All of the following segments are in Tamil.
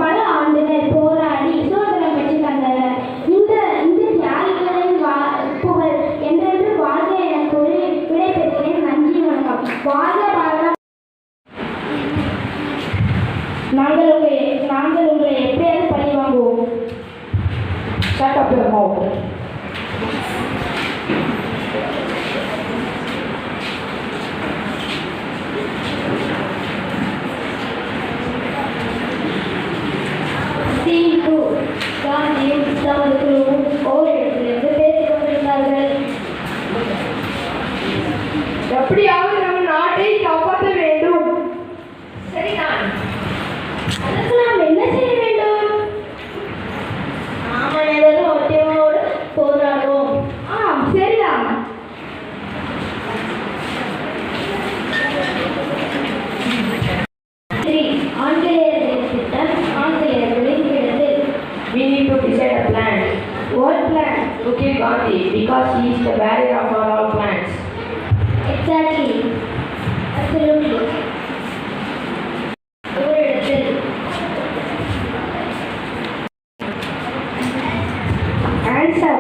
பல ஆண்டுகள் போராடி சுதந்திரம் பெற்று தந்தனர். இந்த தியாகிகளின் புகழ் என்றென்று வாழ்க என கூறி விடைபெறுகிறேன். நன்றி, வணக்கம். வாழ்க பாரதம். நாங்கள் உங்களை எப்படியாவது பழி வாங்குவோம். Shut up your mouth. காந்தியும் தமது குழுவும் ஓரிடத்திலிருந்து பேசிக் கொண்டிருந்தார்கள். எப்படியாவது நம் நாட்டை காப்பாற்ற வேண்டும். சரிதான், அதற்கு நாம் என்ன செய்ய வேண்டும்? நாம் அனைவரும் ஒற்றுமையோடு போராடுவோம். சரிதான். ஆங்கிலேயர்களின் திட்டம், ஆங்கிலேயர்களின் இடத்தில். We need to decide a plan. What plan? To kill Gandhi because he is the barrier of all plans. Exactly. Absolutely. ஓரிடத்தில். Answer.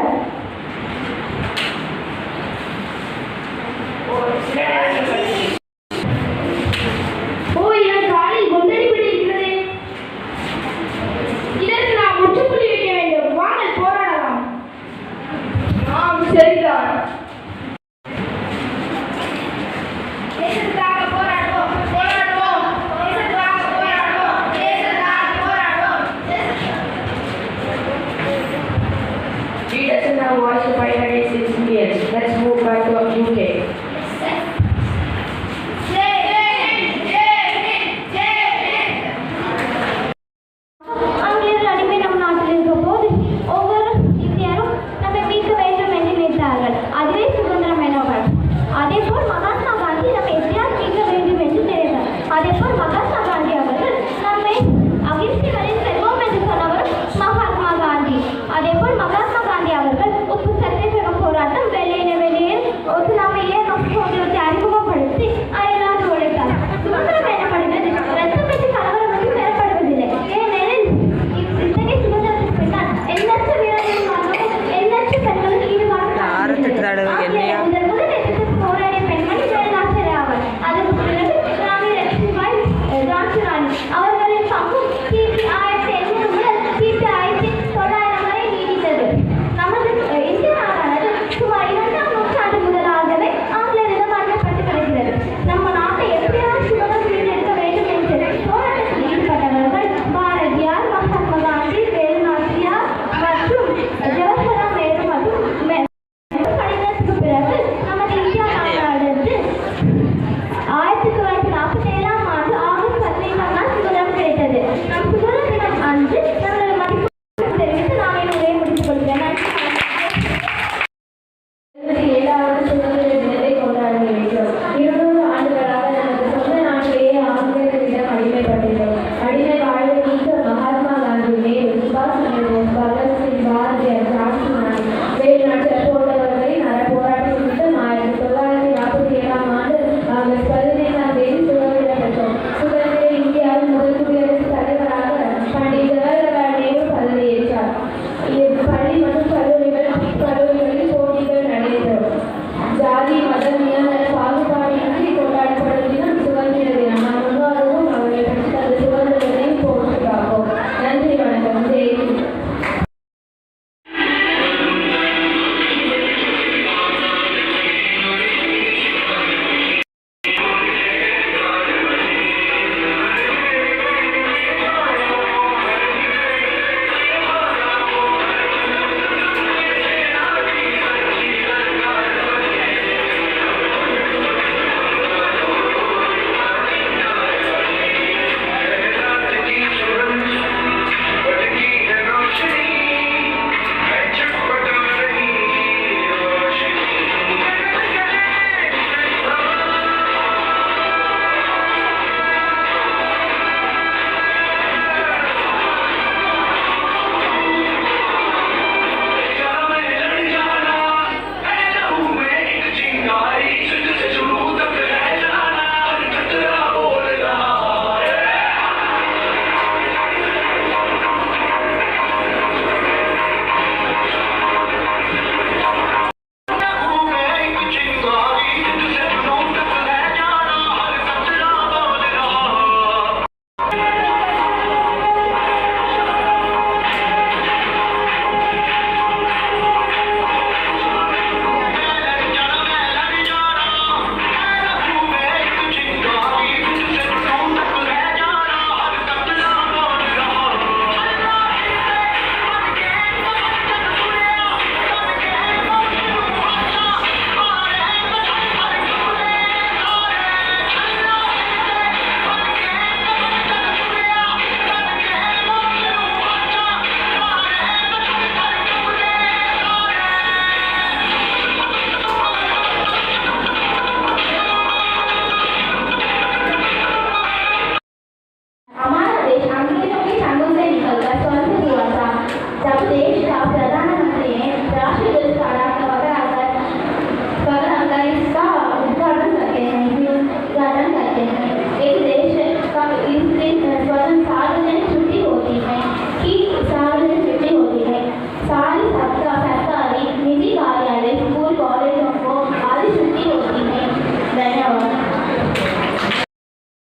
இதன் காலில் குண்டடிப்படி இருக்கிறது. இதற்கு நாம் முற்றுப்புள்ளி வைக்க வேண்டும். வாங்கள் போராடலாம். சரிதான். தேசத்துக்காக போராடுவோம். போராடுவோம். தேசத்துக்காக போராடுவோம். தேசத்துக்காக போராடுவோம். We doesn't have voice to fight against these Indians. Let's move back to UK. ஆங்கிலேயர்கள் அடிமை நம் நாட்டில் இருக்கும் போது ஒவ்வொரு இந்தியரும் நம்மை மீட்க வேண்டும் என்று நினைத்தார்கள். அதுவே சுதந்திரம் எனவர். அதேபோல் மகாத்மா காந்தி நம்மை எப்படியாவது மீட்க வேண்டும் என்று நினைத்தார். அதேபோல் மகாத்மா காந்தி அவர்கள் நம்மை அகிம்சை வரை செல்வோம் என்று சொன்னவர் மகாத்மா காந்தி. அதேபோல் மகாத்மா காந்தி அவர்கள் உப்பு சத்தியாகிரக போராட்டம், வெளியே ஒத்துழையாமை இயக்கம் போன்றவற்றை அறிமுகப்படுத்தி அயராது உழைத்தார். சுதந்திரம் எனப்படுவது ரத்தம் பெற்று கலவரம் வந்து பெறப்படுவதில்லை. ஏனெனில் இத்தகைய சுதந்திரத்திற்கு பின்னால் எண்ணற்ற வீரர்களும் எண்ணற்ற பெண்களும் ஈடுபாடு முதல் எதிர்த்து போராடிய பெண்மணி வேலுநாச்சியார் ஆவார். அதற்கு பிறகு ராணி லட்சுமிபாய் ஜான்சி அவர்களின் பங்கும் கிபி 1800 முதல் கிபி 1900 வரை நீடித்தது. நமது இந்திய நாடானது சுமார் 2ஆம் நூற்றாண்டு முதலாகவே ஆங்கிலேயரிடம் அடக்கப்பட்டு கிடக்கிறது. நம்ம நாட்டை எப்படியாவது சுதந்திரம் மீட்டெடுக்க வேண்டும் என்று போராட்டத்தில் ஈடுபட்டவர்கள் பாரதியார், மகாத்மா காந்தி, வேலுநாச்சியார் மற்றும் ஜவஹர்லால் நேரு மற்றும் கடிதத்துக்கு பிறகு நமது இந்தியா நாடானது 1947ஆம் ஆண்டு ஆகஸ்ட் 15ஆம் நாள் சுதந்திரம் கிடைத்தது. நம் சுதந்திர தினம் அன்று